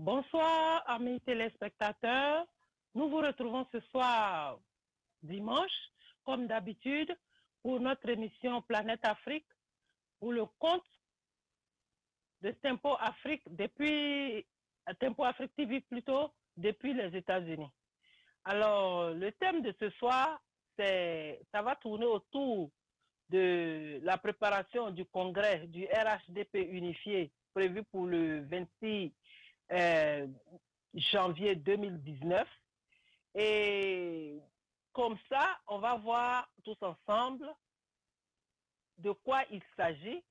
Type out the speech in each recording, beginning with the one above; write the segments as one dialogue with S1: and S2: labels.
S1: Bonsoir, amis téléspectateurs. Nous vous retrouvons ce soir, dimanche, comme d'habitude, pour notre émission Planète Afrique, pour le compte de Tempo Afrique Tempo Afrique TV plutôt, depuis les États-Unis. Alors, le thème de ce soir, ça va tourner autour de la préparation du congrès du RHDP unifié prévu pour le 26 janvier 2019. Et comme ça, on va voir tous ensemble de quoi il s'agit,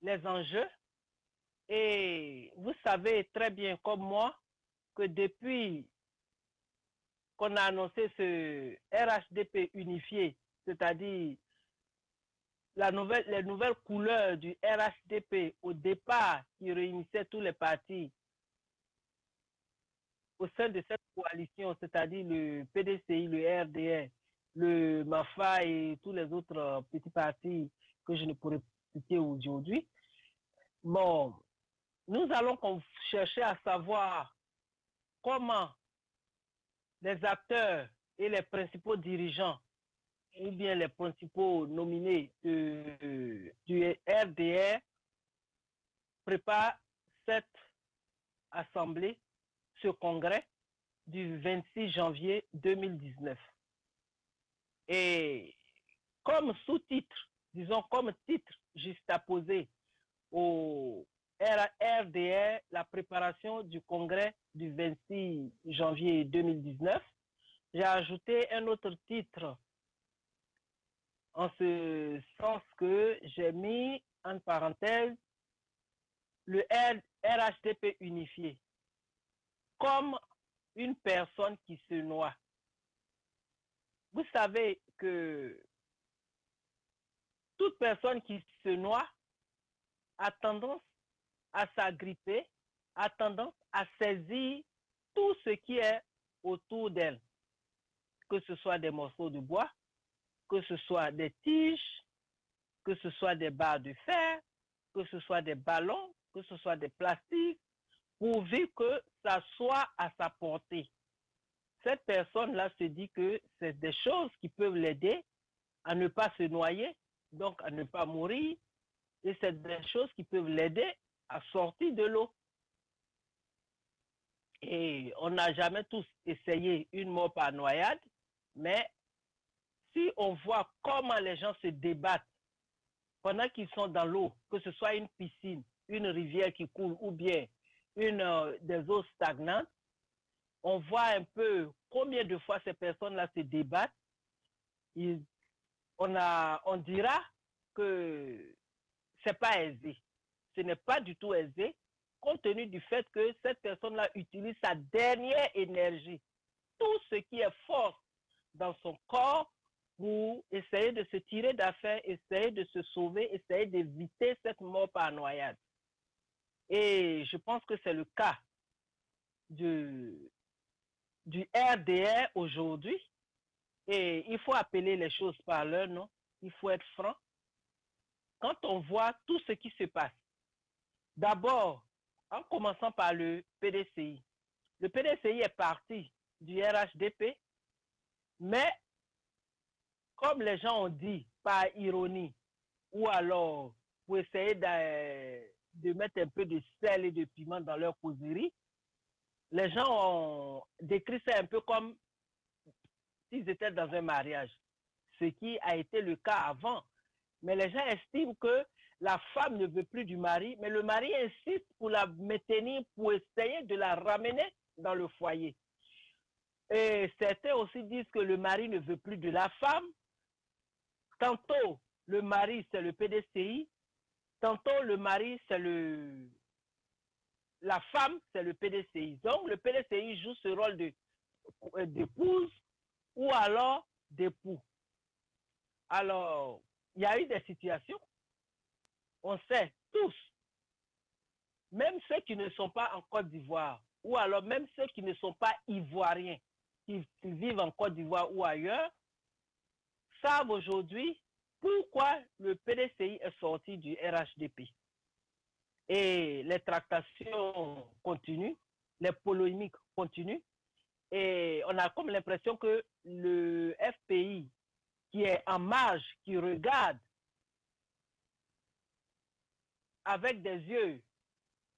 S1: les enjeux. Et vous savez très bien comme moi que depuis qu'on a annoncé ce RHDP unifié, c'est-à-dire les nouvelles couleurs du RHDP au départ qui réunissait tous les partis au sein de cette coalition, c'est-à-dire le PDCI, le RDR, le MAFA et tous les autres petits partis que je ne pourrais citer aujourd'hui. Bon, nous allons chercher à savoir comment les acteurs et les principaux dirigeants ou bien les principaux nominés du RDR préparent cette assemblée, ce congrès du 26 janvier 2019. Et comme sous-titre, disons comme titre juxtaposé au RDR, la préparation du congrès du 26 janvier 2019, j'ai ajouté un autre titre en ce sens que j'ai mis en parenthèse le RHDP unifié comme une personne qui se noie. Vous savez que toute personne qui se noie a tendance à s'agripper, a tendance à saisir tout ce qui est autour d'elle, que ce soit des morceaux de bois, que ce soit des tiges, que ce soit des barres de fer, que ce soit des ballons, que ce soit des plastiques, pourvu que ça soit à sa portée. Cette personne-là se dit que c'est des choses qui peuvent l'aider à ne pas se noyer, donc à ne pas mourir, et c'est des choses qui peuvent l'aider à sortir de l'eau. Et on n'a jamais tous essayé une mort par noyade, mais si on voit comment les gens se débattent pendant qu'ils sont dans l'eau, que ce soit une piscine, une rivière qui coule ou bien des eaux stagnantes, on voit un peu combien de fois ces personnes-là se débattent. On dira que ce n'est pas aisé. Ce n'est pas du tout aisé, compte tenu du fait que cette personne-là utilise sa dernière énergie, tout ce qui est force dans son corps pour essayer de se tirer d'affaire, essayer de se sauver, essayer d'éviter cette mort par noyade. Et je pense que c'est le cas du RDR aujourd'hui. Et il faut appeler les choses par leur nom. Il faut être franc. Quand on voit tout ce qui se passe, d'abord, en commençant par le PDCI. Le PDCI est parti du RHDP, mais comme les gens ont dit par ironie, ou alors pour essayer de mettre un peu de sel et de piment dans leur causerie, les gens ont décrit ça un peu comme s'ils étaient dans un mariage, ce qui a été le cas avant. Mais les gens estiment que la femme ne veut plus du mari, mais le mari insiste pour la maintenir, pour essayer de la ramener dans le foyer. Et certains aussi disent que le mari ne veut plus de la femme. Tantôt, le mari, c'est le PDCI. Tantôt, le mari, c'est la femme, c'est le PDCI. Donc, le PDCI joue ce rôle d'épouse ou alors d'époux. Alors, il y a eu des situations, on sait tous, même ceux qui ne sont pas en Côte d'Ivoire, ou alors même ceux qui ne sont pas ivoiriens, qui vivent en Côte d'Ivoire ou ailleurs, savent aujourd'hui pourquoi le PDCI est sorti du RHDP. et les tractations continuent, les polémiques continuent, et on a comme l'impression que le FPI, qui est en marge, qui regarde avec des yeux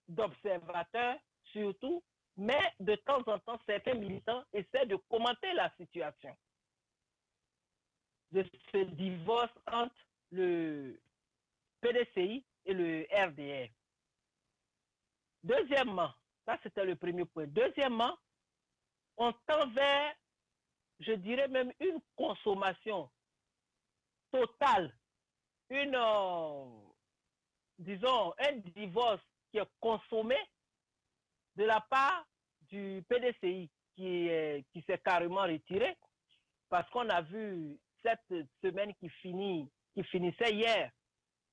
S1: d'observateurs surtout, mais de temps en temps, certains militants essaient de commenter la situation de ce divorce entre le PDCI et le RDR. Deuxièmement, ça c'était le premier point. Deuxièmement, on tend vers, je dirais même, une consommation totale, disons, un divorce qui est consommé de la part du PDCI qui s'est carrément retiré parce qu'on a vu cette semaine qui finissait hier,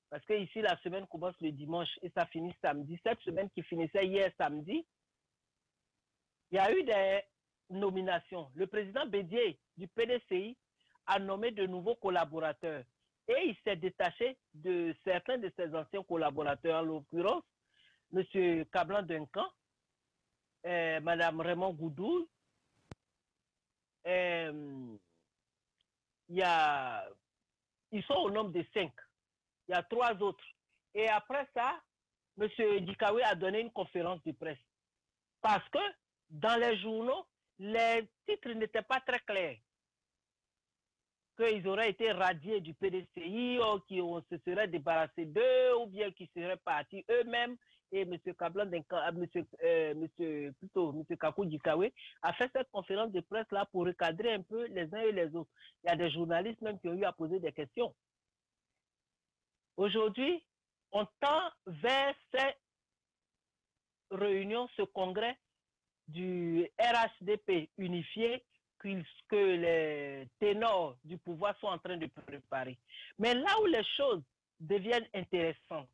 S1: parce que ici la semaine commence le dimanche et ça finit samedi. Cette semaine qui finissait hier samedi, il y a eu des nominations. Le président Bédié du PDCI a nommé de nouveaux collaborateurs et il s'est détaché de certains de ses anciens collaborateurs, en l'occurrence M. Kablan Duncan, Mme Raymond Goudou, ils sont au nombre de 5. Il y a 3 autres. Et après ça, M. Dikawe a donné une conférence de presse. Parce que dans les journaux, les titres n'étaient pas très clairs. Qu'ils auraient été radiés du PDCI, ou qu'on se serait débarrassé d'eux, ou bien qu'ils seraient partis eux-mêmes. Et M. Kablan, M. Kakou Dikawe a fait cette conférence de presse-là pour recadrer un peu les uns et les autres. Il y a des journalistes même qui ont eu à poser des questions. Aujourd'hui, on tend vers ces réunions, ce congrès du RHDP unifié que les ténors du pouvoir sont en train de préparer. Mais là où les choses deviennent intéressantes,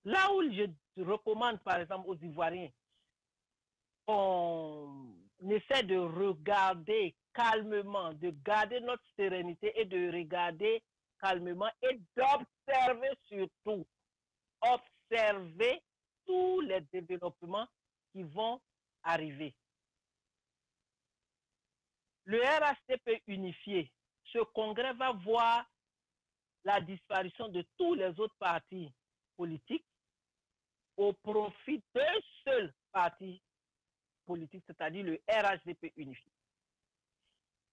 S1: là où je recommande par exemple aux Ivoiriens, on essaie de regarder calmement, de garder notre sérénité et de regarder calmement et d'observer surtout, observer tous les développements qui vont arriver. Le RHDP unifié, ce congrès va voir la disparition de tous les autres partis politiques au profit d'un seul parti politique, c'est-à-dire le RHDP unifié.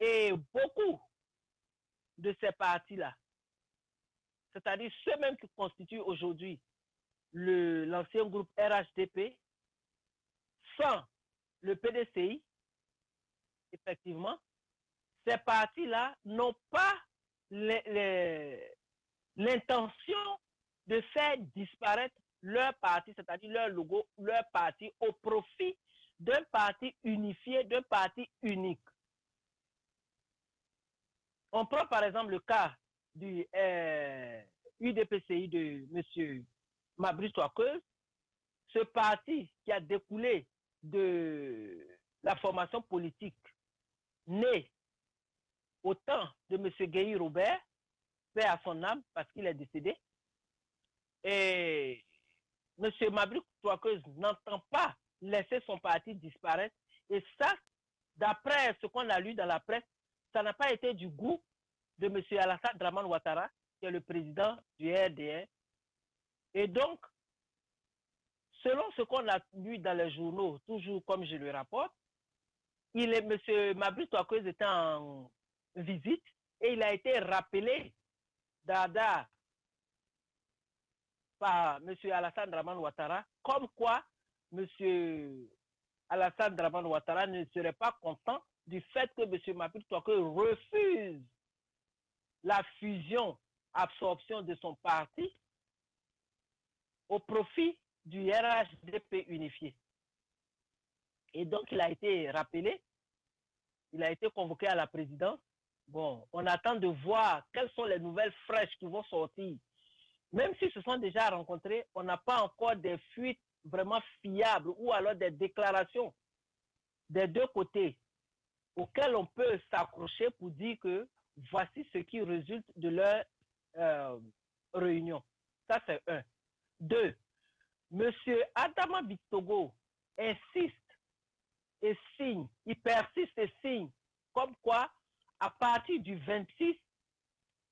S1: Et beaucoup de ces partis-là, c'est-à-dire ceux-mêmes qui constituent aujourd'hui l'ancien groupe RHDP, sans le PDCI, effectivement, ces partis-là n'ont pas l'intention de faire disparaître leur parti, c'est-à-dire leur logo, leur parti, au profit d'un parti unifié, d'un parti unique. On prend par exemple le cas du UDPCI de M. Mabry Touakeuse, ce parti qui a découlé de la formation politique née au temps de M. Guéhi Robert, paix à son âme parce qu'il est décédé. Et M. Mabry Touakeuse n'entend pas laisser son parti disparaître. Et ça, d'après ce qu'on a lu dans la presse, ça n'a pas été du goût de M. Alassane Dramane Ouattara, qui est le président du RDR. Et donc, selon ce qu'on a lu dans les journaux, toujours comme je le rapporte, M. Mabry Touakeuse était en visite et il a été rappelé d'Ada par M. Alassane Dramane Ouattara, comme quoi M. Alassane Dramane Ouattara ne serait pas content du fait que M. Mabry Touakeuse refuse la fusion-absorption de son parti au profit du RHDP unifié. Et donc, il a été rappelé, il a été convoqué à la présidence. Bon, on attend de voir quelles sont les nouvelles fraîches qui vont sortir. Même s'ils se sont déjà rencontrés, on n'a pas encore des fuites vraiment fiables ou alors des déclarations des deux côtés auxquelles on peut s'accrocher pour dire que voici ce qui résulte de leur réunion. Ça, c'est un. Deux, Monsieur Adama Bitogo insiste et signe, il persiste et signe, comme quoi, à partir du 26,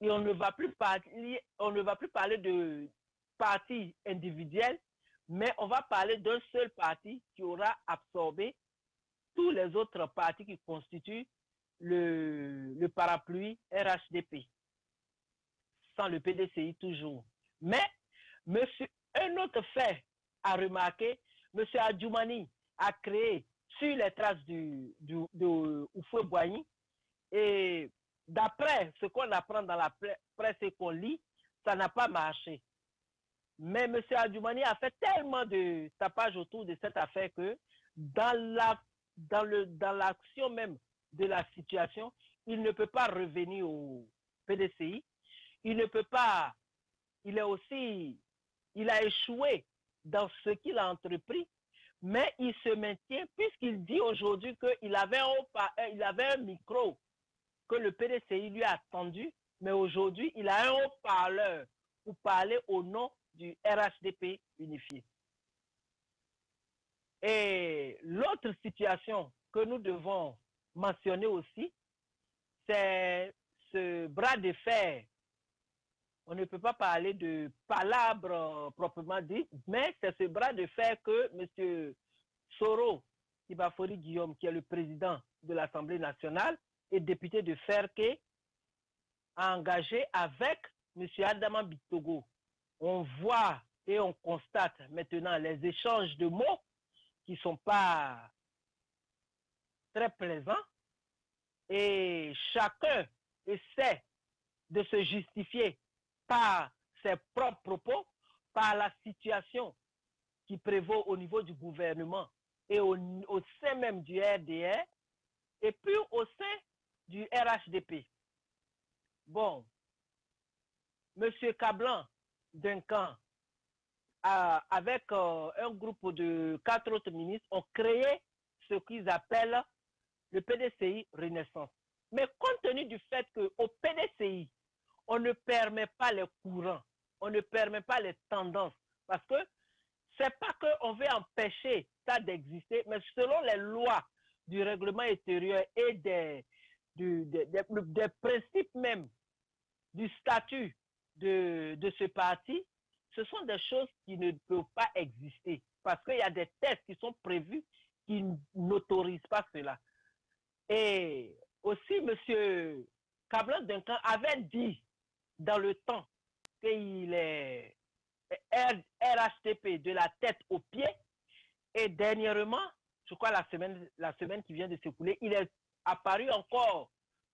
S1: et on ne va plus parler de parti individuel, mais on va parler d'un seul parti qui aura absorbé tous les autres partis qui constituent le parapluie RHDP, sans le PDCI toujours. Mais monsieur, un autre fait à remarquer, M. Adjoumani a créé sur les traces de Houphouët-Boigny, et d'après ce qu'on apprend dans la presse et qu'on lit, ça n'a pas marché. Mais M. Adjoumani a fait tellement de tapage autour de cette affaire que dans l'action même de la situation, il ne peut pas revenir au PDCI. Il ne peut pas, il a échoué dans ce qu'il a entrepris, mais il se maintient puisqu'il dit aujourd'hui qu'il avait un micro que le PDCI lui a tendu, mais aujourd'hui, il a un haut-parleur pour parler au nom du RHDP unifié. Et l'autre situation que nous devons mentionner aussi, c'est ce bras de fer. On ne peut pas parler de palabres proprement dit, mais c'est ce bras de fer que M. Soro Ibafori Guillaume, qui est le président de l'Assemblée nationale et député de Ferke, a engagé avec M. Adama Bitogo. On voit et on constate maintenant les échanges de mots qui ne sont pas très plaisants et chacun essaie de se justifier par ses propres propos, par la situation qui prévaut au niveau du gouvernement et au sein même du RDR et puis au sein du RHDP. Bon, M. Kablan Duncan, avec un groupe de 4 autres ministres, ont créé ce qu'ils appellent le PDCI Renaissance. Mais compte tenu du fait qu'au PDCI, on ne permet pas les courants, on ne permet pas les tendances, parce que c'est pas qu'on veut empêcher ça d'exister, mais selon les lois du règlement intérieur et des principes même du statut de ce parti, ce sont des choses qui ne peuvent pas exister parce qu'il y a des tests qui sont prévus qui n'autorisent pas cela. Et aussi, M. Kablan Duncan avait dit dans le temps qu'il est RHTP de la tête aux pieds et dernièrement, je crois la semaine qui vient de s'écouler, il est apparu encore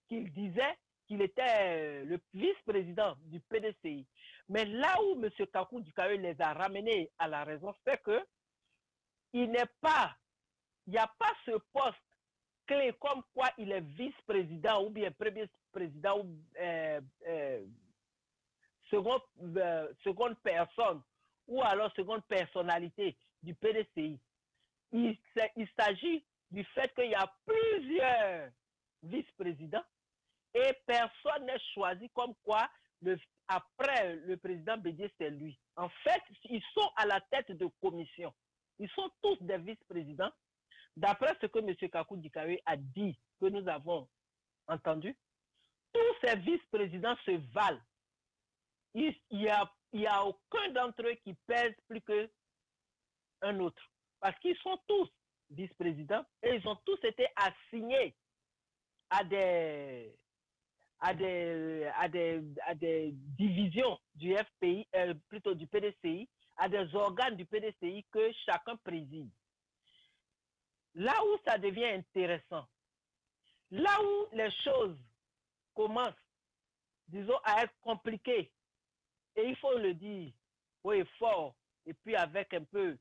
S1: qu'il disait qu'il était le vice-président du PDCI. Mais là où M. Kakou Dikawe les a ramenés à la raison, c'est que il n'y a pas ce poste clé comme quoi il est vice-président ou bien premier président ou seconde personne ou alors seconde personnalité du PDCI. Il s'agit du fait qu'il y a plusieurs vice-présidents et personne n'est choisi comme quoi après le président Bédié, c'est lui. En fait, ils sont à la tête de commission. Ils sont tous des vice-présidents. D'après ce que M. Kakou Dikawe a dit, que nous avons entendu, tous ces vice-présidents se valent. Il n'y a aucun d'entre eux qui pèse plus qu'un autre. Parce qu'ils sont tous vice-présidents et ils ont tous été assignés à des divisions du FPI, plutôt du PDCI, à des organes du PDCI que chacun préside. Là où ça devient intéressant, là où les choses commencent, disons, à être compliquées, et il faut le dire, oui, fort, et puis avec un peu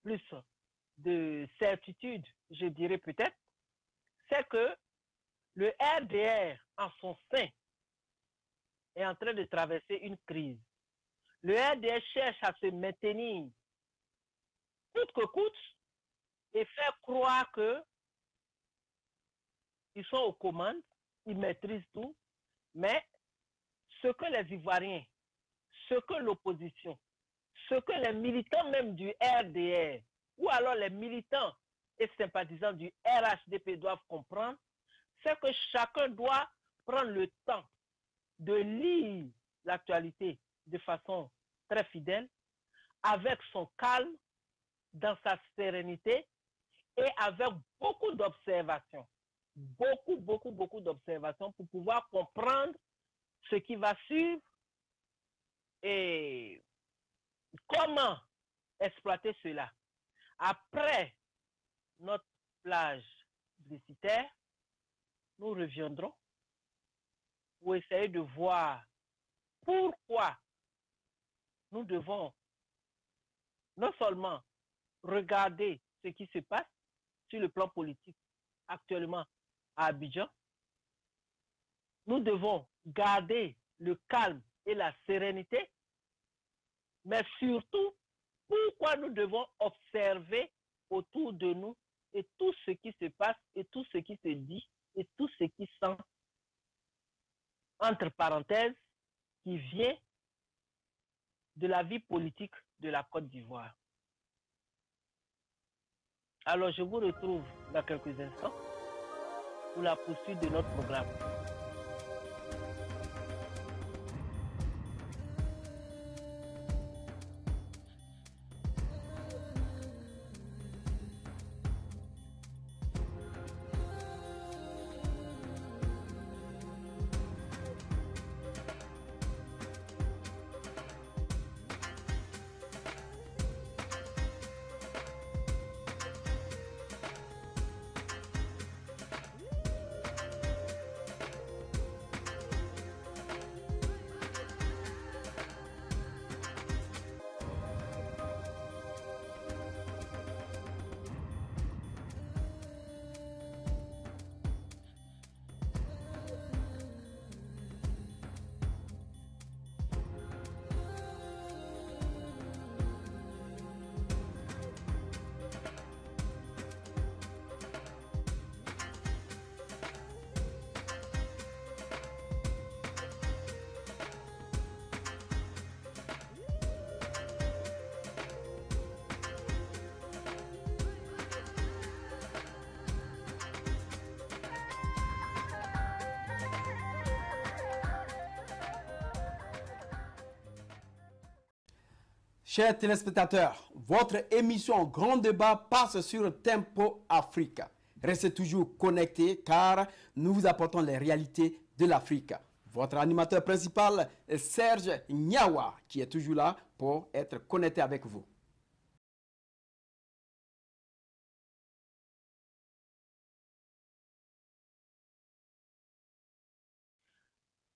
S1: plus de certitude, je dirais peut-être, c'est que le RDR en son sein est en train de traverser une crise. Le RDR cherche à se maintenir coûte que coûte et faire croire qu'ils sont aux commandes, ils maîtrisent tout, mais ce que les Ivoiriens, ce que l'opposition, ce que les militants même du RDR ou alors les militants et sympathisants du RHDP doivent comprendre, c'est que chacun doit prendre le temps de lire l'actualité de façon très fidèle, avec son calme, dans sa sérénité et avec beaucoup d'observations. Beaucoup d'observations pour pouvoir comprendre ce qui va suivre et comment exploiter cela. Après notre plage publicitaire, nous reviendrons pour essayer de voir pourquoi nous devons non seulement regarder ce qui se passe sur le plan politique actuellement à Abidjan, nous devons garder le calme et la sérénité, mais surtout, pourquoi nous devons observer autour de nous et tout ce qui se passe et tout ce qui se dit et tout ce qui sent, entre parenthèses, qui vient de la vie politique de la Côte d'Ivoire. Alors, je vous retrouve dans quelques instants pour la poursuite de notre programme.
S2: Chers téléspectateurs, votre émission Grand Débat passe sur Tempo Africa. Restez toujours connectés car nous vous apportons les réalités de l'Afrique. Votre animateur principal est Serge Nyawa qui est toujours là pour être connecté avec vous.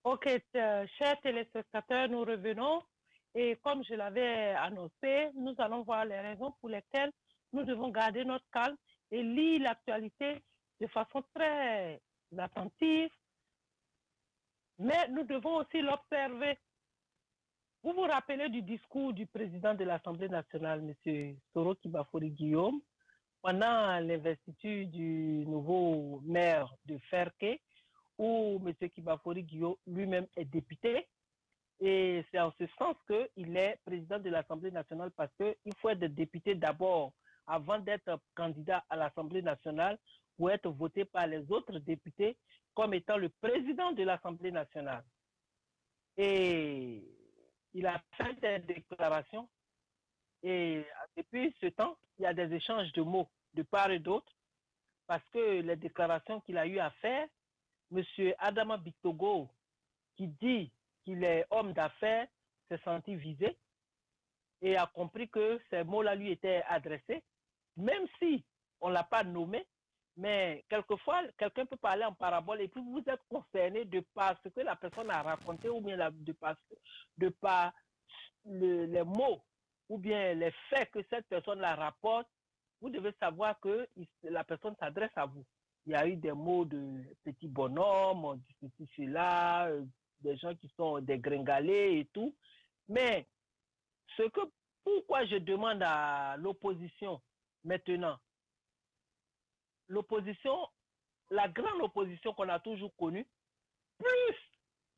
S1: Ok, chers téléspectateurs, nous revenons. Et comme je l'avais annoncé, nous allons voir les raisons pour lesquelles nous devons garder notre calme et lire l'actualité de façon très attentive. Mais nous devons aussi l'observer. Vous vous rappelez du discours du président de l'Assemblée nationale, M. Soro Kibafori Guillaume, pendant l'investiture du nouveau maire de Ferké, où M. Kibafori Guillaume lui-même est député. Et c'est en ce sens qu'il est président de l'Assemblée nationale parce qu'il faut être député d'abord avant d'être candidat à l'Assemblée nationale ou être voté par les autres députés comme étant le président de l'Assemblée nationale. Et il a fait des déclarations et depuis ce temps, il y a des échanges de mots de part et d'autre parce que les déclarations qu'il a eu à faire, M. Adama Bitogo, qui dit qu'il est homme d'affaires, s'est senti visé et a compris que ces mots-là lui étaient adressés, même si on ne l'a pas nommé, mais quelquefois, quelqu'un peut parler en parabole et puis vous êtes concerné de par ce que la personne a raconté ou bien de par les mots ou bien les faits que cette personne la rapporte, vous devez savoir que la personne s'adresse à vous. Il y a eu des mots de petit bonhomme, on dit ceci, cela, des gens qui sont dégringalés et tout. Mais pourquoi je demande à l'opposition maintenant, l'opposition, la grande opposition qu'on a toujours connue, plus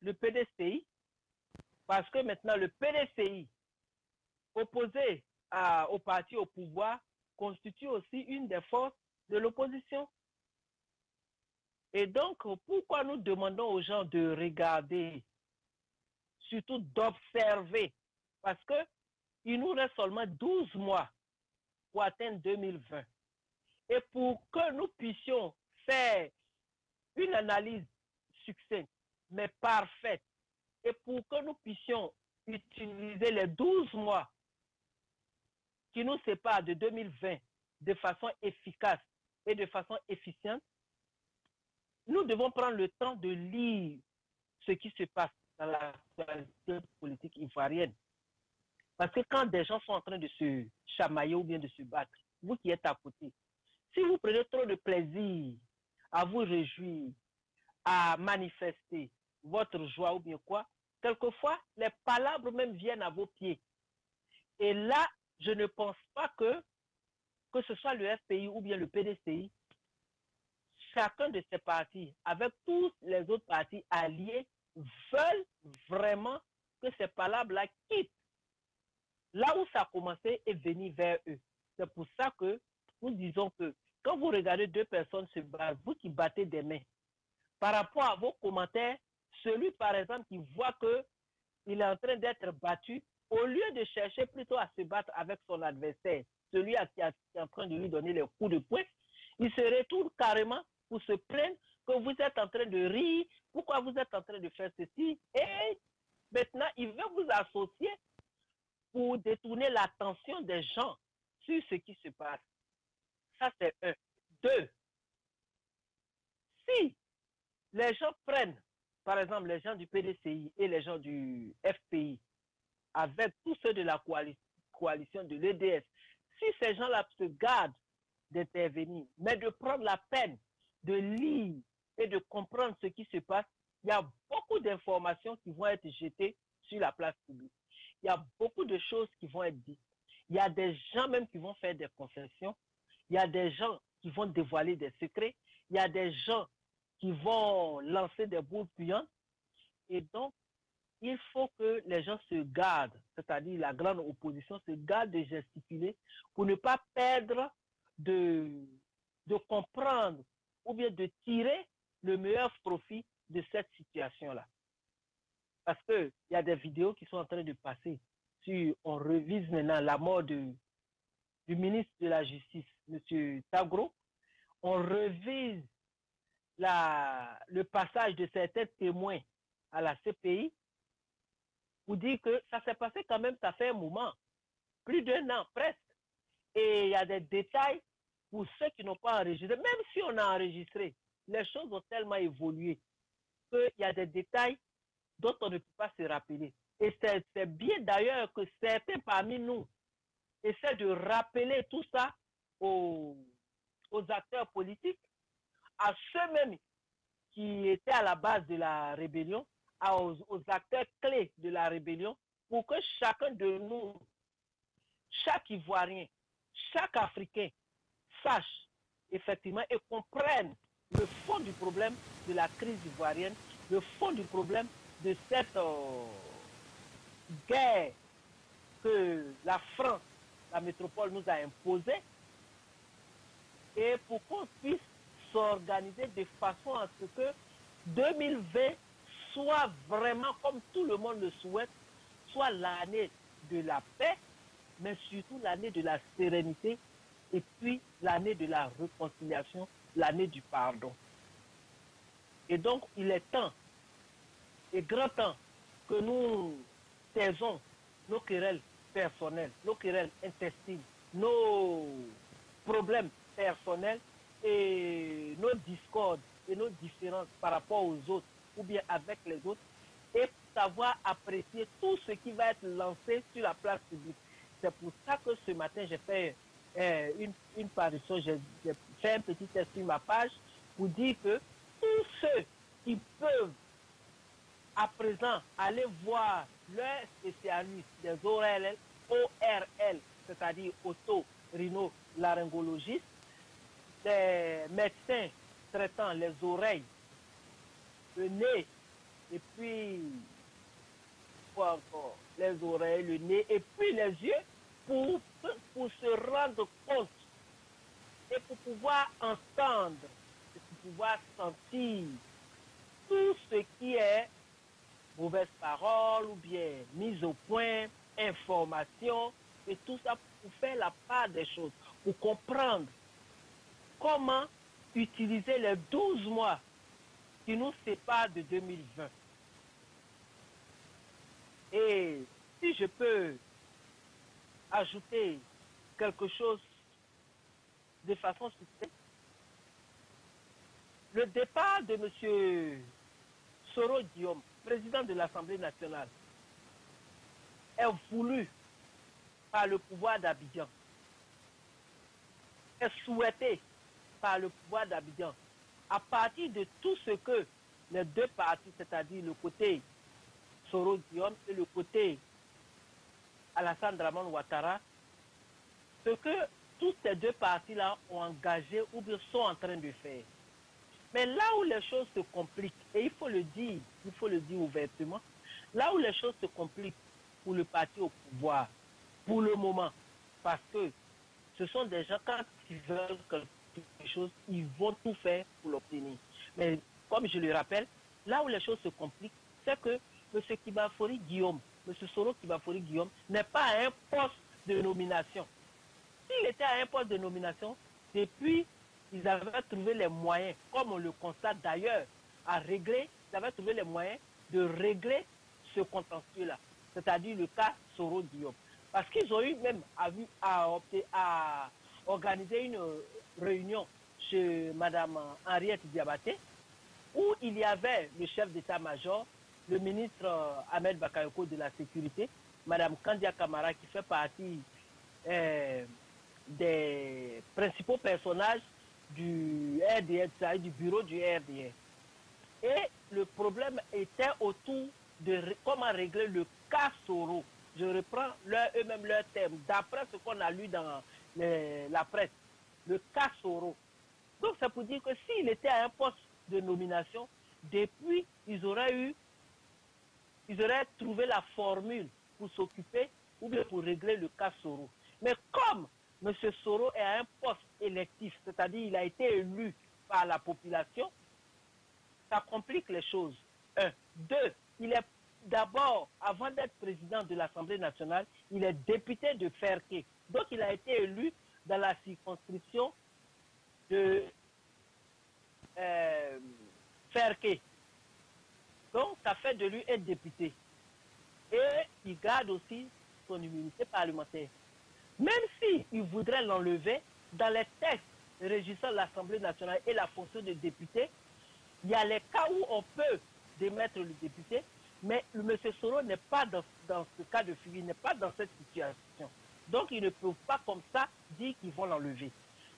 S1: le PDCI, parce que maintenant le PDCI opposés au parti au pouvoir constituent aussi une des forces de l'opposition. Et donc, pourquoi nous demandons aux gens de regarder, surtout d'observer, parce qu'il nous reste seulement 12 mois pour atteindre 2020. Et pour que nous puissions faire une analyse succincte, mais parfaite, et pour que nous puissions utiliser les 12 mois qui nous séparent de 2020 de façon efficace et de façon efficiente, nous devons prendre le temps de lire ce qui se passe dans la politique ivoirienne. Parce que quand des gens sont en train de se chamailler ou bien de se battre, vous qui êtes à côté, si vous prenez trop de plaisir à vous réjouir, à manifester votre joie ou bien quoi, quelquefois, les palabres même viennent à vos pieds. Et là, je ne pense pas que ce soit le FPI ou bien le PDCI, chacun de ces partis, avec tous les autres partis alliés, veulent vraiment que ces palabres-là quittent là où ça a commencé et venir vers eux. C'est pour ça que nous disons que quand vous regardez deux personnes se battre, vous qui battez des mains, par rapport à vos commentaires, celui par exemple qui voit qu'il est en train d'être battu, au lieu de chercher plutôt à se battre avec son adversaire, celui qui est en train de lui donner les coups de poing, il se retourne carrément pour se plaindre que vous êtes en train de rire, pourquoi vous êtes en train de faire ceci, et maintenant il veut vous associer pour détourner l'attention des gens sur ce qui se passe. Ça, c'est un. Deux, si les gens prennent, par exemple, les gens du PDCI et les gens du FPI, avec tous ceux de la coalition de l'EDS, si ces gens-là se gardent d'intervenir, mais de prendre la peine de lire et de comprendre ce qui se passe, il y a beaucoup d'informations qui vont être jetées sur la place publique. Il y a beaucoup de choses qui vont être dites. Il y a des gens même qui vont faire des confessions. Il y a des gens qui vont dévoiler des secrets. Il y a des gens qui vont lancer des boules puantes. Et donc, il faut que les gens se gardent, c'est-à-dire la grande opposition se garde de gesticuler pour ne pas perdre de comprendre ou bien de tirer le meilleur profit de cette situation-là. Parce qu'il y a des vidéos qui sont en train de passer. Si on revise maintenant la mort du ministre de la Justice, M. Tagro, on revise le passage de certains témoins à la CPI pour dire que ça s'est passé quand même, ça fait un moment, plus d'un an presque. Et il y a des détails pour ceux qui n'ont pas enregistré. Même si on a enregistré, les choses ont tellement évolué qu'il y a des détails dont on ne peut pas se rappeler. Et c'est bien d'ailleurs que certains parmi nous essaient de rappeler tout ça aux acteurs politiques, à ceux-mêmes qui étaient à la base de la rébellion, aux acteurs clés de la rébellion, pour que chacun de nous, chaque Ivoirien, chaque Africain, sache effectivement et comprenne le fond du problème de la crise ivoirienne, le fond du problème de cette guerre que la France, la métropole, nous a imposée, et pour qu'on puisse s'organiser de façon à ce que 2020 soit vraiment, comme tout le monde le souhaite, soit l'année de la paix, mais surtout l'année de la sérénité, et puis l'année de la réconciliation, l'année du pardon. Et donc, il est temps, et grand temps, que nous taisons nos querelles personnelles, nos querelles intestines, nos problèmes personnels et nos discordes et nos différences par rapport aux autres ou bien avec les autres, et savoir apprécier tout ce qui va être lancé sur la place publique. C'est pour ça que ce matin, j'ai fait une parution, j'ai fait un petit test sur ma page pour dire que tous ceux qui peuvent à présent aller voir leur spécialiste des ORL, c'est-à-dire oto-rhino-laryngologiste, des médecins traitant les oreilles, le nez, et puis quoi encore, les oreilles, le nez et puis les yeux pour se rendre compte et pour pouvoir entendre, et pour pouvoir sentir tout ce qui est mauvaise parole ou bien mise au point, information et tout ça pour faire la part des choses, pour comprendre comment utiliser les 12 mois qui nous séparent de 2020. Et si je peux ajouter quelque chose de façon succincte, le départ de M. Soro Guillaume, président de l'Assemblée nationale, est voulu par le pouvoir d'Abidjan, est souhaité par le pouvoir d'Abidjan, à partir de tout ce que les deux partis, c'est-à-dire le côté Soro Guillaume et le côté Alassane Dramane Ouattara, ce que tous ces deux partis-là ont engagé ou bien sont en train de faire. Mais là où les choses se compliquent, et il faut le dire ouvertement, là où les choses se compliquent pour le parti au pouvoir, pour le moment, parce que ce sont des gens, quand ils veulent quelque chose, ils vont tout faire pour l'obtenir. Mais comme je le rappelle, là où les choses se compliquent, c'est que M. Kibafori Guillaume, M. Soro Kibafori Guillaume, n'est pas à un poste de nomination. S'il était à un poste de nomination, depuis, ils avaient trouvé les moyens, comme on le constate d'ailleurs, ils avaient trouvé les moyens de régler ce contentieux-là, c'est-à-dire le cas Soro Guillaume. Parce qu'ils ont eu même à organiser une réunion chez Mme Henriette Diabaté, où il y avait le chef d'état-major, le ministre Ahmed Bakayoko de la Sécurité, Mme Kandia Kamara, qui fait partie des principaux personnages du RDR, du bureau du RDR. Et le problème était autour de comment régler le cas Soro. Je reprends eux-mêmes leur terme, d'après ce qu'on a lu dans la presse, le cas Soro. Donc ça pour dire que s'il était à un poste de nomination, depuis, ils auraient trouvé la formule pour s'occuper ou bien pour régler le cas Soro. Mais comme M. Soro est à un poste électif, c'est-à-dire il a été élu par la population, ça complique les choses. Un. Deux, il est d'abord, avant d'être président de l'Assemblée nationale, il est député de Ferké. Donc il a été élu dans la circonscription de Ferké. Donc ça fait de lui être député. Et il garde aussi son immunité parlementaire. Même s'il voudrait l'enlever, dans les textes régissant l'Assemblée nationale et la fonction de député, il y a les cas où on peut démettre le député, mais M. Soro n'est pas dans ce cas de figure, il n'est pas dans cette situation. Donc ils ne peuvent pas comme ça dire qu'ils vont l'enlever.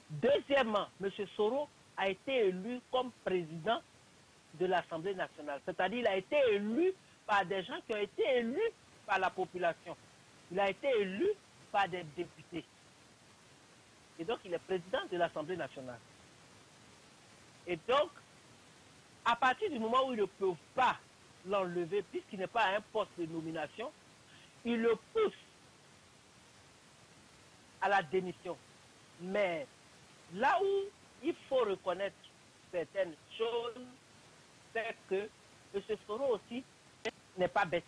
S1: Deuxièmement, M. Soro a été élu comme président de l'Assemblée nationale. C'est-à-dire qu'il a été élu par des gens qui ont été élus par la population. Il a été élu par des députés. Et donc, il est président de l'Assemblée nationale. Et donc, à partir du moment où ils ne peuvent pas l'enlever, puisqu'il n'est pas à un poste de nomination, ils le poussent à la démission. Mais là où il faut reconnaître certaines choses, c'est que M. Soro aussi n'est pas bête.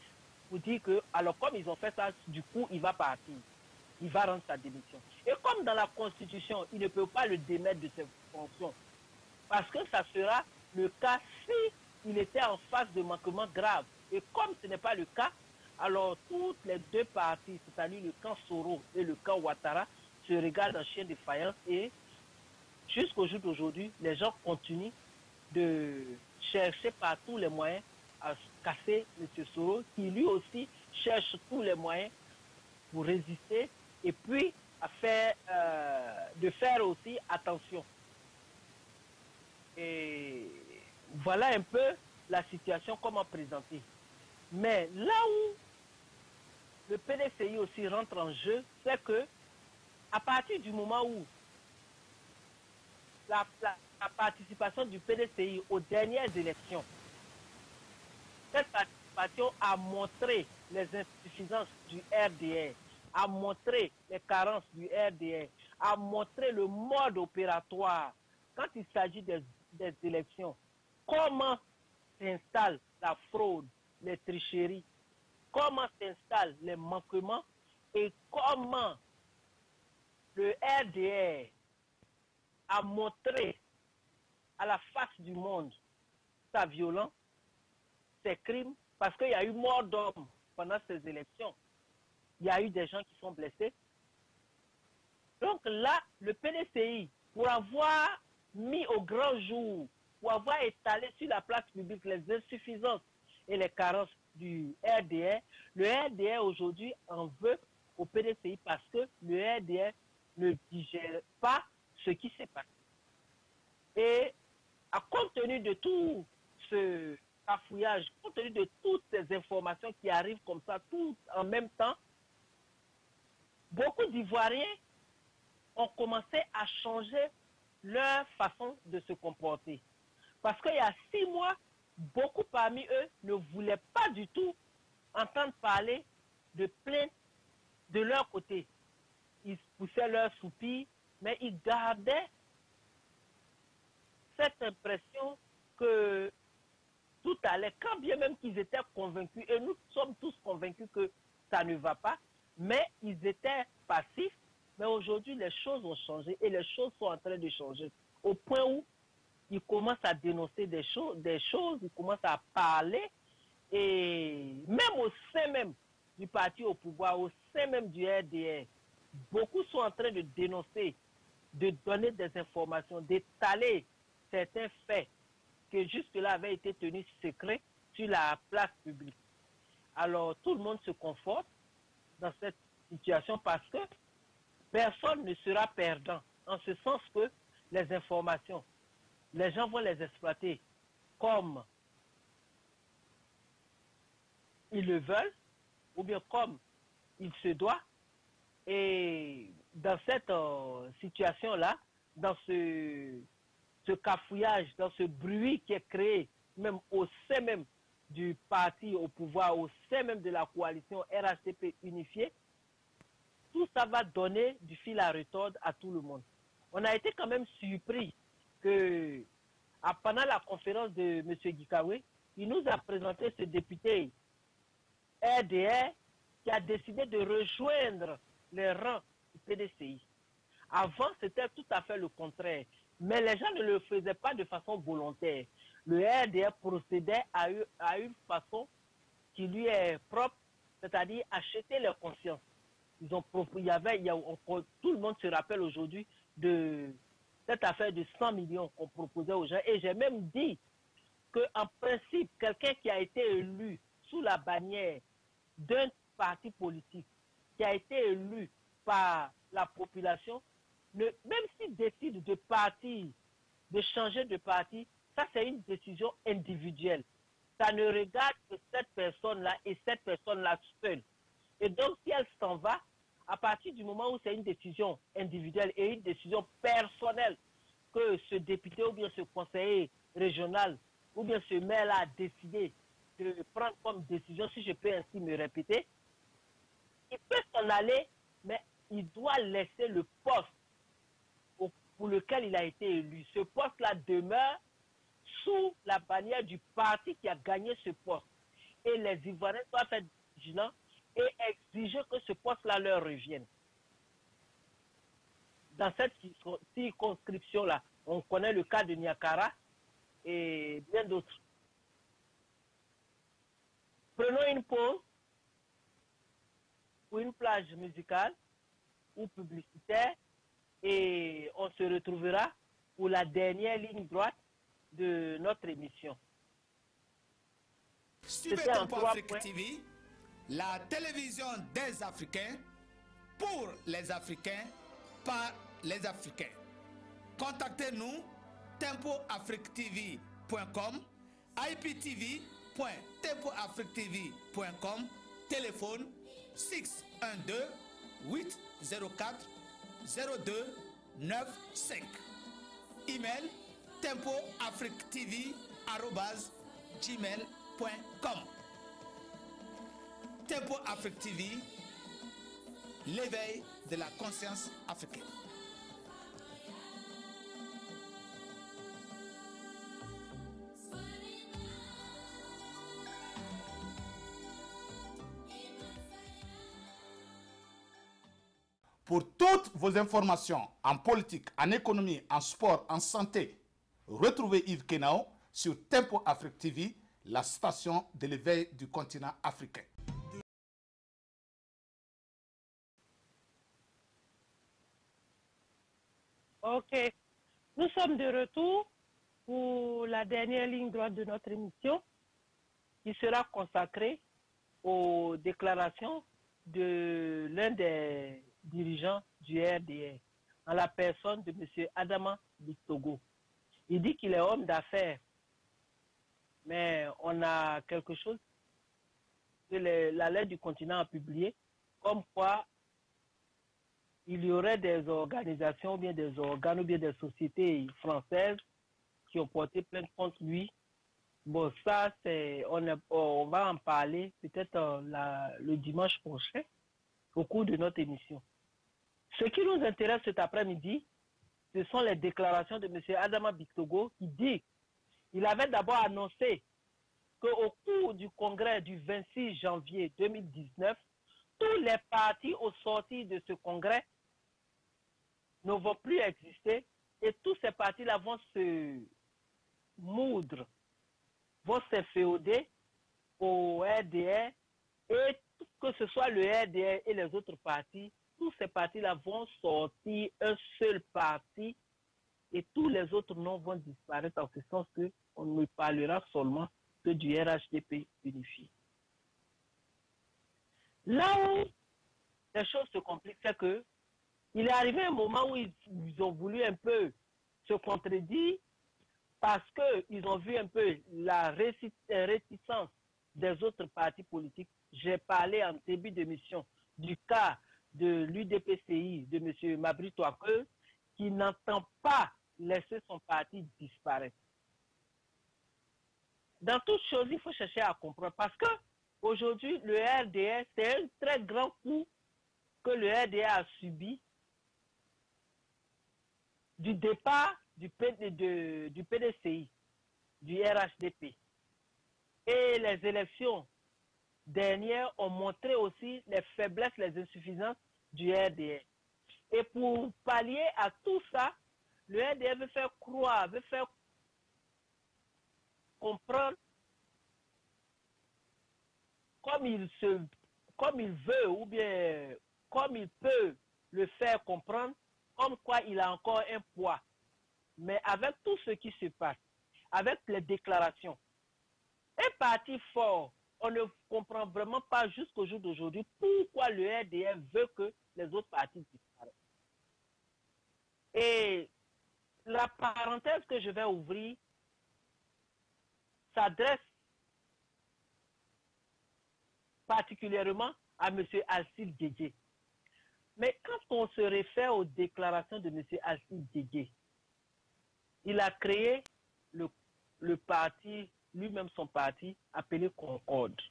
S1: Pour dire que, alors comme ils ont fait ça, du coup, il va partir. Il va rendre sa démission. Et comme dans la Constitution, il ne peut pas le démettre de ses fonctions, parce que ça sera le cas si il était en face de manquements graves. Et comme ce n'est pas le cas, alors toutes les deux parties, c'est-à-dire le camp Soro et le camp Ouattara, se regardent en chien de faïence et jusqu'au jour d'aujourd'hui, les gens continuent de chercher par tous les moyens à casser M. Soro, qui lui aussi cherche tous les moyens pour résister et puis de faire aussi attention. Et voilà un peu la situation comment présenter. Mais là où le PDCI aussi rentre en jeu, c'est que à partir du moment où la participation du PDCI aux dernières élections, cette participation a montré les insuffisances du RDR, a montré les carences du RDR, a montré le mode opératoire quand il s'agit des élections. Comment s'installe la fraude, les tricheries, comment s'installent les manquements et comment le RDR a montré à la face du monde sa violence, ses crimes, parce qu'il y a eu mort d'hommes pendant ces élections. Il y a eu des gens qui sont blessés. Donc là, le PDCI, pour avoir mis au grand jour, pour avoir étalé sur la place publique les insuffisances et les carences du RDR, le RDR aujourd'hui en veut au PDCI parce que le RDR ne digère pas ce qui s'est passé. Et à compte tenu de tout ce cafouillage, compte tenu de toutes ces informations qui arrivent comme ça, toutes en même temps, beaucoup d'Ivoiriens ont commencé à changer leur façon de se comporter. Parce qu'il y a 6 mois, beaucoup parmi eux ne voulaient pas du tout entendre parler de plaintes de leur côté. Ils poussaient leur soupir, mais ils gardaient cette impression que tout allait, quand bien même qu'ils étaient convaincus, et nous sommes tous convaincus que ça ne va pas, mais ils étaient passifs. Mais aujourd'hui, les choses ont changé et les choses sont en train de changer. Au point où ils commencent à dénoncer des choses, ils commencent à parler, et même au sein même du parti au pouvoir, au sein même du RDR, beaucoup sont en train de dénoncer, de donner des informations, d'étaler certains faits que jusque-là avaient été tenus secrets sur la place publique. Alors tout le monde se conforte dans cette situation parce que personne ne sera perdant, en ce sens que les informations, les gens vont les exploiter comme ils le veulent, ou bien comme il se doit. Et dans cette situation-là, dans ce cafouillage, dans ce bruit qui est créé, même au sein même du parti au pouvoir, au sein même de la coalition RHDP unifiée, tout ça va donner du fil à retordre à tout le monde. On a été quand même surpris que, pendant la conférence de M. Gikawe, il nous a présenté ce député RDR qui a décidé de rejoindre les rangs du PDCI. Avant, c'était tout à fait le contraire. Mais les gens ne le faisaient pas de façon volontaire. Le RDR procédait à une façon qui lui est propre, c'est-à-dire acheter leur conscience. Tout le monde se rappelle aujourd'hui de cette affaire de 100 millions qu'on proposait aux gens. Et j'ai même dit qu'en principe, quelqu'un qui a été élu sous la bannière d'un parti politique, qui a été élu par la population, même s'il décide de partir, de changer de parti, ça c'est une décision individuelle. Ça ne regarde que cette personne-là et cette personne-là seule. Et donc si elle s'en va, à partir du moment où c'est une décision individuelle et une décision personnelle que ce député ou bien ce conseiller régional ou bien ce maire-là a décidé de prendre comme décision, si je peux ainsi me répéter, il peut s'en aller, mais il doit laisser le poste pour lequel il a été élu. Ce poste-là demeure sous la bannière du parti qui a gagné ce poste. Et les Ivoiriens doivent être vigilants et exiger que ce poste-là leur revienne. Dans cette circonscription-là, on connaît le cas de Niakara et bien d'autres. Prenons une pause pour une plage musicale ou publicitaire et on se retrouvera pour la dernière ligne droite de notre émission.
S3: Suivez Tempo Afrique TV, la télévision des Africains, pour les Africains, par les Africains. Contactez-nous tempoafrictv.com, iptv.tempoafrictv.com, téléphone 612 804 0295. Email tempoafrictv@gmail.com. Tempo Afrique TV, l'éveil de la conscience africaine. Pour toutes vos informations en politique, en économie, en sport, en santé, retrouvez Yves Kenao sur Tempo Afrique TV, la station de l'éveil du continent africain.
S1: Ok, nous sommes de retour pour la dernière ligne droite de notre émission qui sera consacrée aux déclarations de l'un des dirigeants du RDR, en la personne de M. Adama Bictogo. Il dit qu'il est homme d'affaires, mais on a quelque chose que la lettre du continent a publié, comme quoi il y aurait des organisations, ou bien des organes, ou bien des sociétés françaises qui ont porté plainte contre lui. Bon, ça, on va en parler peut-être le dimanche prochain, au cours de notre émission. Ce qui nous intéresse cet après-midi, ce sont les déclarations de M. Adama Bictogo qui dit qu'il avait d'abord annoncé qu'au cours du congrès du 26 janvier 2019, tous les partis au sortir de ce congrès ne vont plus exister et tous ces partis-là vont se moudre, vont se féoder au RDR et que ce soit le RDR et les autres partis, tous ces partis-là vont sortir un seul parti et tous les autres noms vont disparaître en ce sens qu'on ne parlera seulement que du RHDP unifié. Là où les choses se compliquent, c'est que il est arrivé un moment où ils ont voulu un peu se contredire parce qu'ils ont vu un peu la réticence des autres partis politiques. J'ai parlé en début d'émission du cas de l'UDPCI, de M. Mabry Touaqueux, qui n'entend pas laisser son parti disparaître. Dans toute chose, il faut chercher à comprendre parce que aujourd'hui, le RDR, c'est un très grand coup que le RDR a subi du départ du PDCI, du RHDP. Et les élections dernières ont montré aussi les faiblesses, les insuffisances du RDR. Et pour pallier à tout ça, le RDR veut faire croire, veut faire comprendre comme il veut ou bien comme il peut le faire comprendre, comme quoi il a encore un poids. Mais avec tout ce qui se passe, avec les déclarations, un parti fort, on ne comprend vraiment pas jusqu'au jour d'aujourd'hui pourquoi le RDR veut que les autres partis disparaissent. Et la parenthèse que je vais ouvrir s'adresse particulièrement à M. Alcide Didier. Mais quand on se réfère aux déclarations de M. Alcide Didier, il a créé le parti, lui-même son parti, appelé Concorde.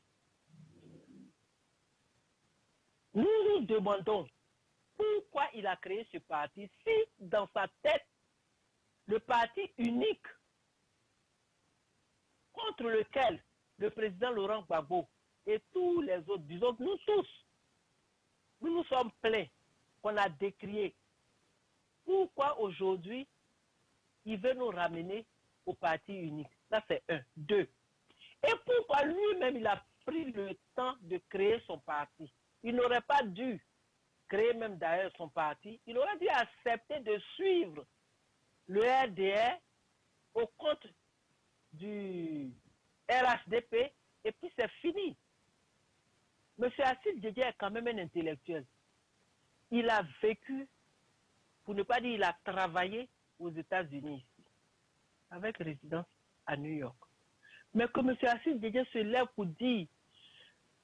S1: Nous nous demandons pourquoi il a créé ce parti si dans sa tête, le parti unique contre lequel le président Laurent Gbagbo et tous les autres, disons nous tous, nous nous sommes plaints qu'on a décrié. Pourquoi aujourd'hui il veut nous ramener au parti unique? Ça c'est un. Deux. Et pourquoi lui-même il a pris le temps de créer son parti? Il n'aurait pas dû créer même d'ailleurs son parti. Il aurait dû accepter de suivre le RDR au compte du RHDP et puis c'est fini. M. Alcide Didier est quand même un intellectuel. Il a vécu, pour ne pas dire il a travaillé aux États-Unis ici, avec résidence à New York. Mais que M. Alcide Didier se lève pour dire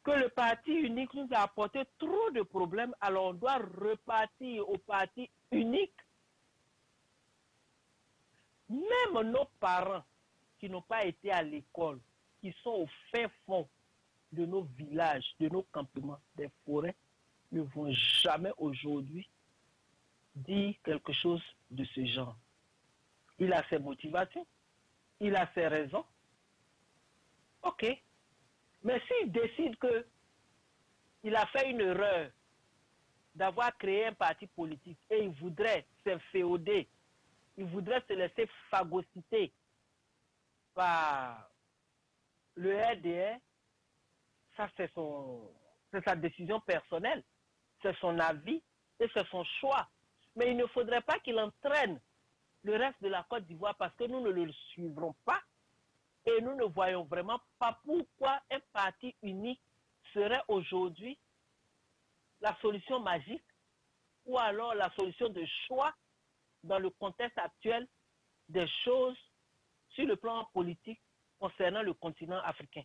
S1: que le parti unique nous a apporté trop de problèmes, alors on doit repartir au parti unique. Même nos parents qui n'ont pas été à l'école, qui sont au fin fond de nos villages, de nos campements, des forêts, ne vont jamais aujourd'hui dire quelque chose de ce genre. Il a ses motivations, il a ses raisons. Ok. Mais s'il décide qu'il a fait une erreur d'avoir créé un parti politique et il voudrait s'inféoder, il voudrait se laisser phagocyter par le RDR, ça c'est sa décision personnelle, c'est son avis et c'est son choix. Mais il ne faudrait pas qu'il entraîne le reste de la Côte d'Ivoire parce que nous ne le suivrons pas et nous ne voyons vraiment pas pourquoi un parti unique serait aujourd'hui la solution magique ou alors la solution de choix dans le contexte actuel des choses sur le plan politique concernant le continent africain.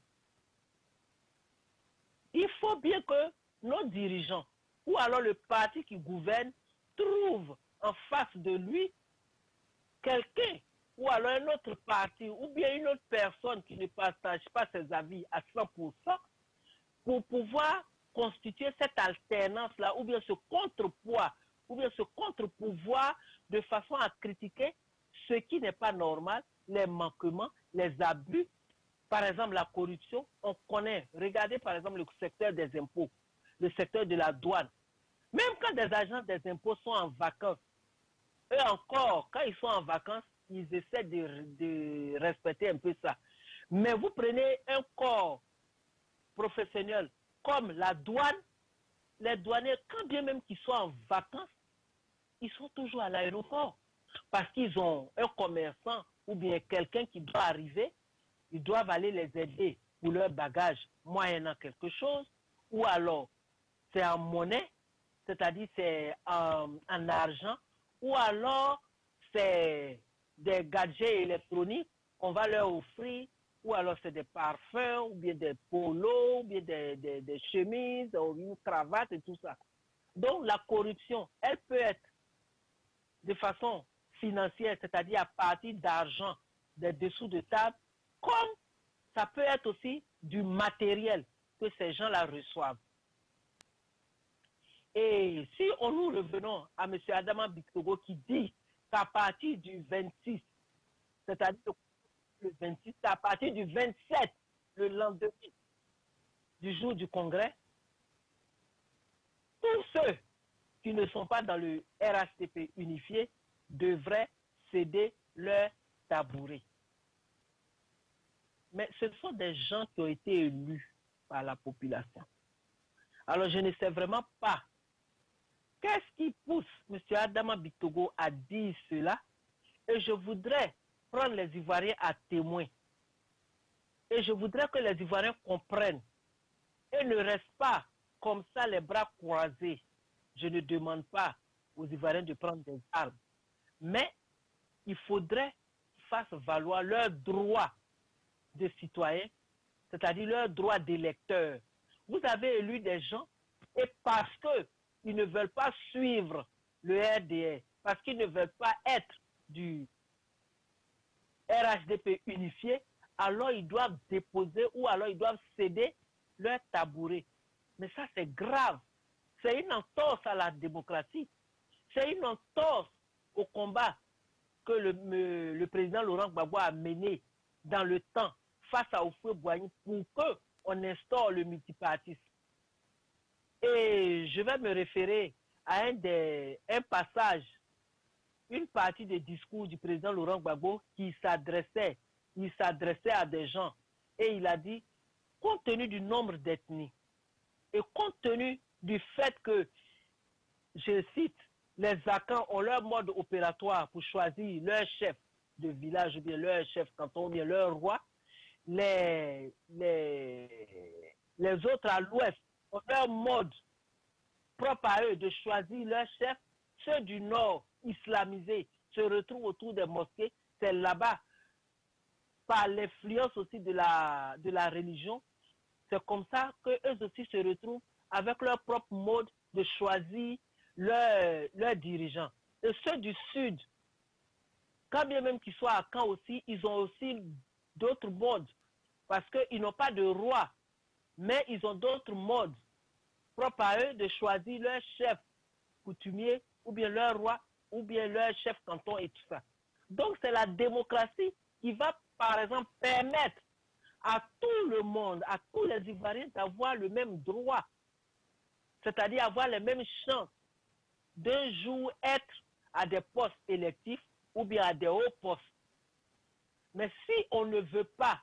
S1: Il faut bien que nos dirigeants ou alors le parti qui gouverne trouve en face de lui quelqu'un ou alors un autre parti ou bien une autre personne qui ne partage pas ses avis à 100% pour pouvoir constituer cette alternance-là ou bien ce contrepoids ou bien ce contre-pouvoir de façon à critiquer ce qui n'est pas normal, les manquements, les abus. Par exemple, la corruption, on connaît. Regardez par exemple le secteur des impôts, le secteur de la douane. Même quand des agents des impôts sont en vacances, eux encore, quand ils sont en vacances, ils essaient de respecter un peu ça. Mais vous prenez un corps professionnel comme la douane, les douaniers, quand bien même qu'ils soient en vacances, ils sont toujours à l'aéroport. Parce qu'ils ont un commerçant ou bien quelqu'un qui doit arriver, ils doivent aller les aider pour leur bagage moyennant quelque chose, ou alors c'est en monnaie, c'est-à-dire c'est en argent, ou alors c'est des gadgets électroniques qu'on va leur offrir, ou alors c'est des parfums, ou bien des polos, ou bien des chemises, ou une cravate et tout ça. Donc la corruption, elle peut être de façon financière, c'est-à-dire à partir d'argent, des dessous de table, comme ça peut être aussi du matériel que ces gens-là reçoivent. Et si nous revenons à M. Adama Bictogo qui dit qu'à partir du 26, c'est-à-dire le 26, c'est à partir du 27, le lendemain du jour du congrès, tous ceux qui ne sont pas dans le RHDP unifié devraient céder leur tabouret. Mais ce sont des gens qui ont été élus par la population. Alors je ne sais vraiment pas qu'est-ce qui pousse M. Adama Bictogo à dire cela. Et je voudrais prendre les Ivoiriens à témoin. Et je voudrais que les Ivoiriens comprennent et ne restent pas comme ça les bras croisés. Je ne demande pas aux Ivoiriens de prendre des armes. Mais il faudrait qu'ils fassent valoir leurs droits de citoyens, c'est-à-dire leurs droits d'électeurs. Vous avez élu des gens et parce qu'ils ne veulent pas suivre le RDR, parce qu'ils ne veulent pas être du RHDP unifié, alors ils doivent déposer ou alors ils doivent céder leur tabouret. Mais ça, c'est grave. C'est une entorse à la démocratie. C'est une entorse au combat que le président Laurent Gbagbo a mené dans le temps face à Houphouët-Boigny pour qu'on instaure le multipartisme. Et je vais me référer à un passage, une partie des discours du président Laurent Gbagbo qui s'adressait à des gens. Et il a dit, compte tenu du nombre d'ethnies et compte tenu du fait que, je cite, les Akans ont leur mode opératoire pour choisir leur chef de village, ou bien leur chef canton, ou bien leur roi, les autres à l'ouest ont leur mode propre à eux de choisir leur chef. Ceux du nord islamisés se retrouvent autour des mosquées. C'est là-bas, par l'influence aussi de la religion, c'est comme ça qu'eux aussi se retrouvent avec leur propre mode de choisir leurs dirigeants. Et ceux du sud, quand bien même qu'ils soient à Caen aussi, ils ont aussi d'autres modes parce qu'ils n'ont pas de roi mais ils ont d'autres modes propres à eux de choisir leur chef coutumier, ou bien leur roi, ou bien leur chef canton et tout ça. Donc c'est la démocratie qui va, par exemple, permettre à tout le monde, à tous les Ivoiriens d'avoir le même droit, c'est-à-dire avoir les mêmes chances d'un jour être à des postes électifs ou bien à des hauts postes. Mais si on ne veut pas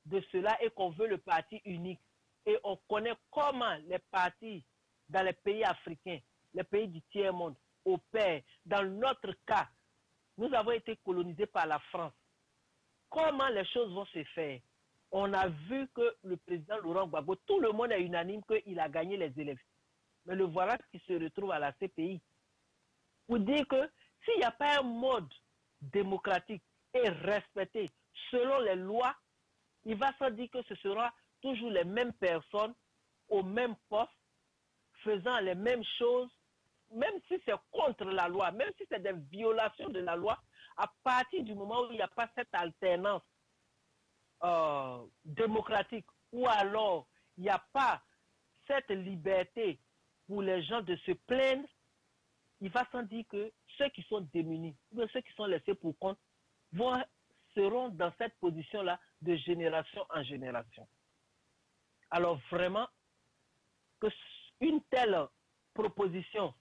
S1: de cela et qu'on veut le parti unique, et on connaît comment les partis dans les pays africains, les pays du tiers-monde, opèrent. Dans notre cas, nous avons été colonisés par la France. Comment les choses vont se faire? On a vu que le président Laurent Gbagbo, tout le monde est unanime qu'il a gagné les élections. Mais le voilà qui se retrouve à la CPI. Pour dire que s'il n'y a pas un mode démocratique et respecté selon les lois, il va se dire que ce sera toujours les mêmes personnes au même poste, faisant les mêmes choses, même si c'est contre la loi, même si c'est des violations de la loi, à partir du moment où il n'y a pas cette alternance démocratique, ou alors il n'y a pas cette liberté pour les gens de se plaindre, il va sans dire que ceux qui sont démunis, ou ceux qui sont laissés pour compte, seront dans cette position-là de génération en génération. Alors vraiment, que une telle proposition,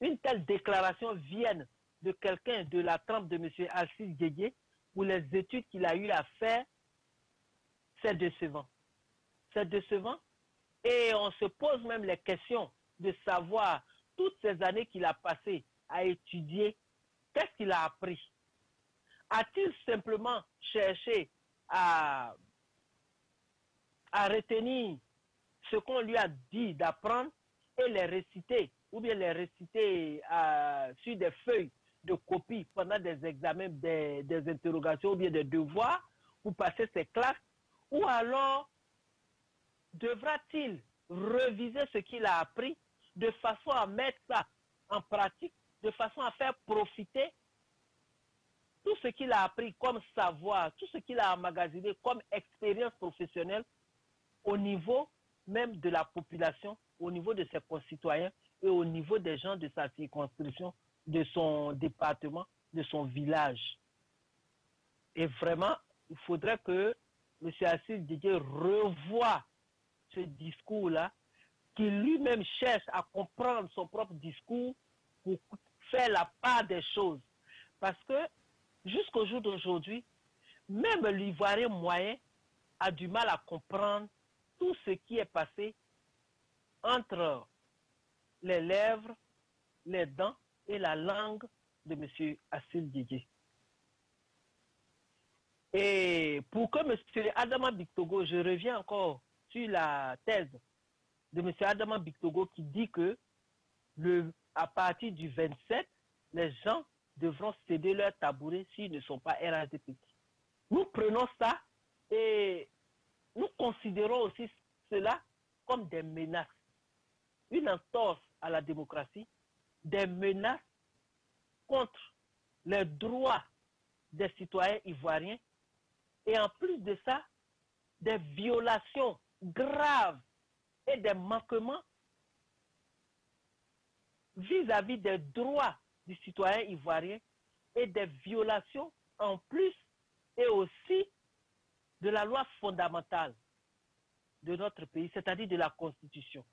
S1: une telle déclaration vienne de quelqu'un de la trempe de M. Alcide Guégué, pour les études qu'il a eu à faire, c'est décevant. C'est décevant. Et on se pose même les questions de savoir, toutes ces années qu'il a passées à étudier, qu'est-ce qu'il a appris? A-t-il simplement cherché à retenir ce qu'on lui a dit d'apprendre et les réciter, ou bien les réciter sur des feuilles de copie pendant des examens, des interrogations ou bien des devoirs pour passer ses classes, ou alors devra-t-il réviser ce qu'il a appris de façon à mettre ça en pratique, de façon à faire profiter tout ce qu'il a appris comme savoir, tout ce qu'il a emmagasiné comme expérience professionnelle au niveau même de la population, au niveau de ses concitoyens et au niveau des gens de sa circonscription, de son département, de son village. Et vraiment, il faudrait que M. Alcide Guégué revoie ce discours-là, qu'il lui-même cherche à comprendre son propre discours pour faire la part des choses. Parce que jusqu'au jour d'aujourd'hui, même l'Ivoirien moyen a du mal à comprendre tout ce qui est passé entre les lèvres, les dents et la langue de M. Alcide Guégué. Et pour que M. Adama Bictogo, je reviens encore sur la thèse de M. Adama Bictogo qui dit que à partir du 27, les gens devront céder leur tabouret s'ils ne sont pas RHDP. Nous prenons ça et nous considérons aussi cela comme des menaces. Une entorse à la démocratie, des menaces contre les droits des citoyens ivoiriens et en plus de ça, des violations graves et des manquements vis-à-vis des droits du citoyen ivoirien et des violations en plus et aussi de la loi fondamentale de notre pays, c'est-à-dire de la Constitution.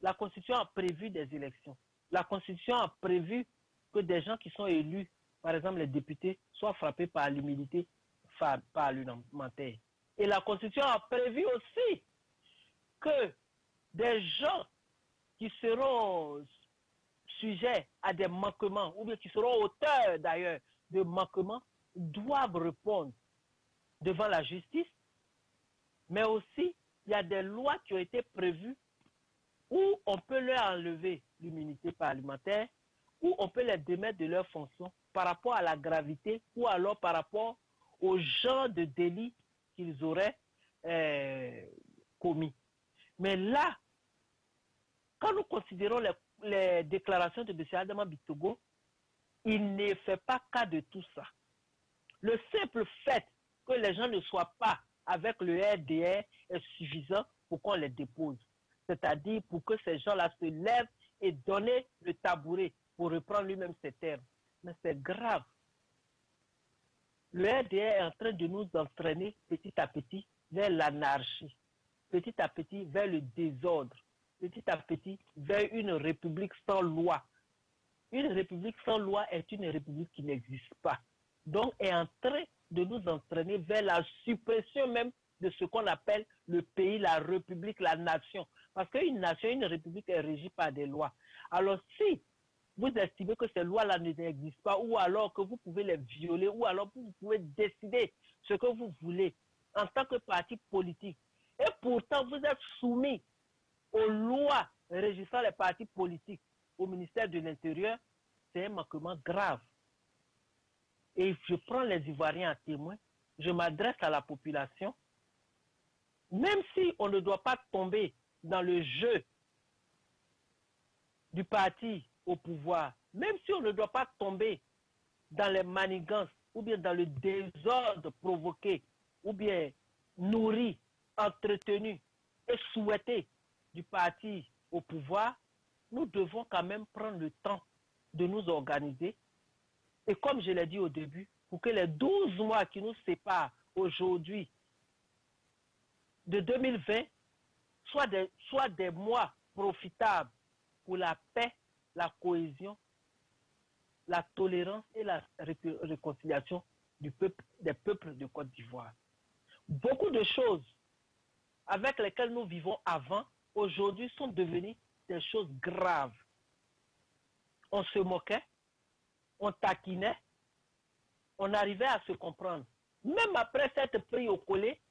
S1: La Constitution a prévu des élections. La Constitution a prévu que des gens qui sont élus, par exemple les députés, soient frappés par l'immunité parlementaire. Et la Constitution a prévu aussi que des gens qui seront sujets à des manquements, ou bien qui seront auteurs d'ailleurs de manquements, doivent répondre devant la justice, mais aussi il y a des lois qui ont été prévues où on peut leur enlever l'immunité parlementaire, où on peut les démettre de leurs fonctions par rapport à la gravité ou alors par rapport au genre de délit qu'ils auraient commis. Mais là, quand nous considérons les déclarations de M. Adama Bictogo, il ne fait pas cas de tout ça. Le simple fait que les gens ne soient pas avec le RDR est suffisant pour qu'on les dépose. C'est-à-dire pour que ces gens-là se lèvent et donnent le tabouret, pour reprendre lui-même ses termes. Mais c'est grave. Le RDR est en train de nous entraîner petit à petit vers l'anarchie, petit à petit vers le désordre, petit à petit vers une république sans loi. Une république sans loi est une république qui n'existe pas. Donc, est en train de nous entraîner vers la suppression même de ce qu'on appelle le pays, la république, la nation. Parce qu'une nation, une république est régie par des lois. Alors, si vous estimez que ces lois-là n'existent pas, ou alors que vous pouvez les violer, ou alors que vous pouvez décider ce que vous voulez en tant que parti politique, et pourtant vous êtes soumis aux lois régissant les partis politiques au ministère de l'Intérieur, c'est un manquement grave. Et je prends les Ivoiriens à témoin, je m'adresse à la population, même si on ne doit pas tomber dans le jeu du parti au pouvoir, même si on ne doit pas tomber dans les manigances ou bien dans le désordre provoqué ou bien nourri, entretenu et souhaité du parti au pouvoir, nous devons quand même prendre le temps de nous organiser. Et comme je l'ai dit au début, pour que les 12 mois qui nous séparent aujourd'hui de 2020 soient des mois profitables pour la paix, la cohésion, la tolérance et la réconciliation des peuples de Côte d'Ivoire. Beaucoup de choses avec lesquelles nous vivons avant, aujourd'hui, sont devenues des choses graves. On se moquait, on taquinait, on arrivait à se comprendre. Même après s'être pris au collet,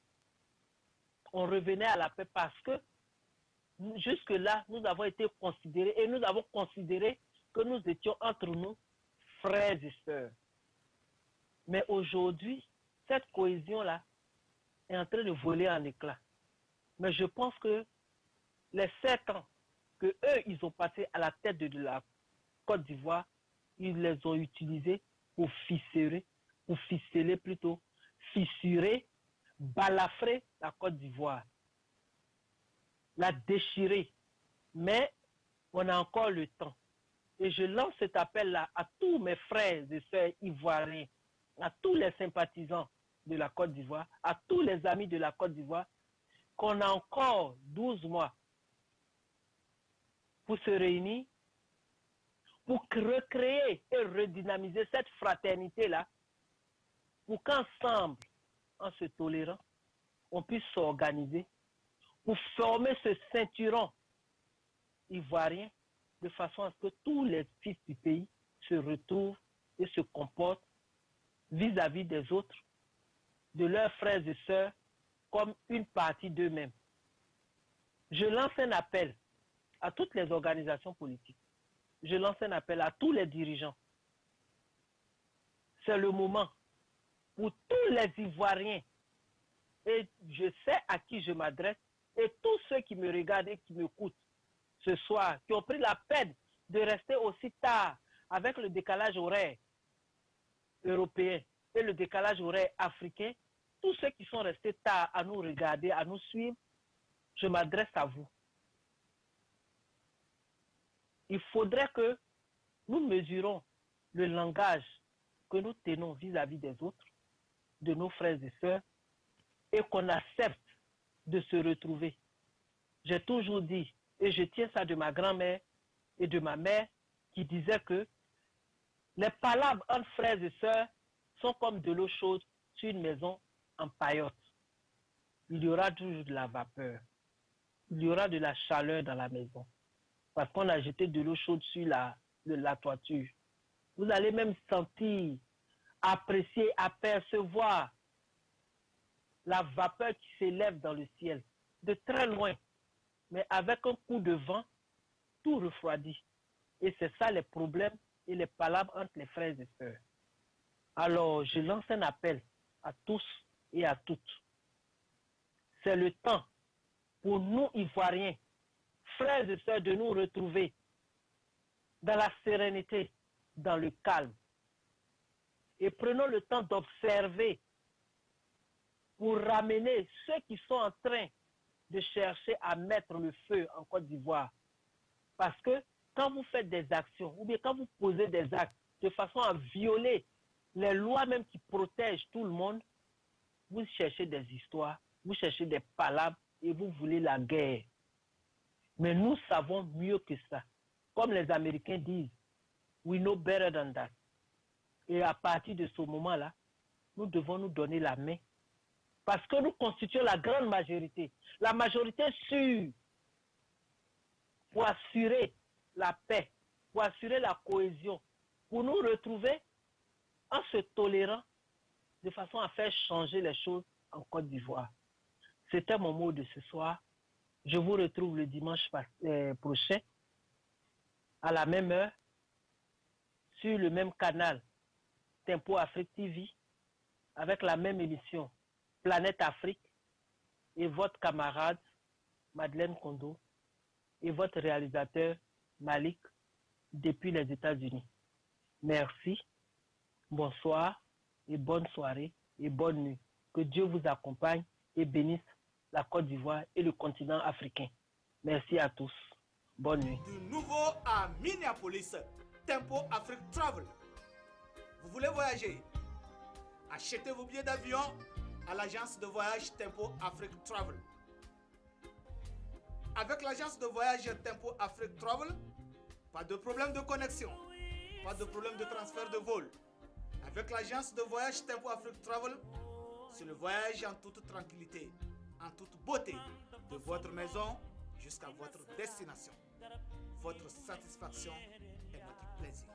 S1: on revenait à la paix parce que jusque-là, nous avons été considérés et nous avons considéré que nous étions entre nous frères et sœurs. Mais aujourd'hui, cette cohésion-là est en train de voler en éclats. Mais je pense que les 7 ans que eux, ils ont passé à la tête de la Côte d'Ivoire, ils les ont utilisés pour fissurer, balafrer la Côte d'Ivoire, la déchirer. Mais on a encore le temps. Et je lance cet appel-là à tous mes frères et sœurs ivoiriens, à tous les sympathisants de la Côte d'Ivoire, à tous les amis de la Côte d'Ivoire, qu'on a encore 12 mois pour se réunir, pour recréer et redynamiser cette fraternité-là, pour qu'ensemble, en se tolérant, on puisse s'organiser pour former ce ceinturon ivoirien de façon à ce que tous les fils du pays se retrouvent et se comportent vis-à-vis des autres, de leurs frères et sœurs, comme une partie d'eux-mêmes. Je lance un appel à toutes les organisations politiques. Je lance un appel à tous les dirigeants. C'est le moment pour tous les Ivoiriens, et je sais à qui je m'adresse, et tous ceux qui me regardent et qui m'écoutent ce soir, qui ont pris la peine de rester aussi tard avec le décalage horaire européen et le décalage horaire africain, tous ceux qui sont restés tard à nous regarder, à nous suivre, je m'adresse à vous. Il faudrait que nous mesurons le langage que nous tenons vis-à-vis des autres, de nos frères et sœurs, et qu'on accepte de se retrouver. J'ai toujours dit, et je tiens ça de ma grand-mère et de ma mère, qui disaient que les palabres entre frères et sœurs sont comme de l'eau chaude sur une maison en paillotte. Il y aura toujours de la vapeur. Il y aura de la chaleur dans la maison. Parce qu'on a jeté de l'eau chaude sur la toiture. Vous allez même sentir, apprécier, apercevoir la vapeur qui s'élève dans le ciel, de très loin. Mais avec un coup de vent, tout refroidit. Et c'est ça les problèmes et les palabres entre les frères et sœurs. Alors, je lance un appel à tous et à toutes. C'est le temps pour nous, Ivoiriens, frères et sœurs, de nous retrouver dans la sérénité, dans le calme. Et prenons le temps d'observer pour ramener ceux qui sont en train de chercher à mettre le feu en Côte d'Ivoire. Parce que quand vous faites des actions, ou bien quand vous posez des actes de façon à violer les lois même qui protègent tout le monde, vous cherchez des histoires, vous cherchez des palabres et vous voulez la guerre. Mais nous savons mieux que ça. Comme les Américains disent, we know better than that. Et à partir de ce moment-là, nous devons nous donner la main. Parce que nous constituons la grande majorité. La majorité sûre pour assurer la paix, pour assurer la cohésion, pour nous retrouver en se tolérant de façon à faire changer les choses en Côte d'Ivoire. C'était mon mot de ce soir. Je vous retrouve le dimanche prochain à la même heure sur le même canal Tempo Afrique TV avec la même émission Planète Afrique et votre camarade Madeleine Kondo et votre réalisateur Malik depuis les États-Unis. Merci, bonsoir et bonne soirée et bonne nuit. Que Dieu vous accompagne et bénisse la Côte d'Ivoire et le continent africain. Merci à tous. Bonne nuit.
S3: Du nouveau à Minneapolis, Tempo Afrique Travel. Vous voulez voyager? Achetez vos billets d'avion à l'agence de voyage Tempo Afrique Travel. Avec l'agence de voyage Tempo Afrique Travel, pas de problème de connexion, pas de problème de transfert de vol. Avec l'agence de voyage Tempo Afrique Travel, c'est le voyage en toute tranquillité, en toute beauté, de votre maison jusqu'à votre destination. Votre satisfaction est notre plaisir.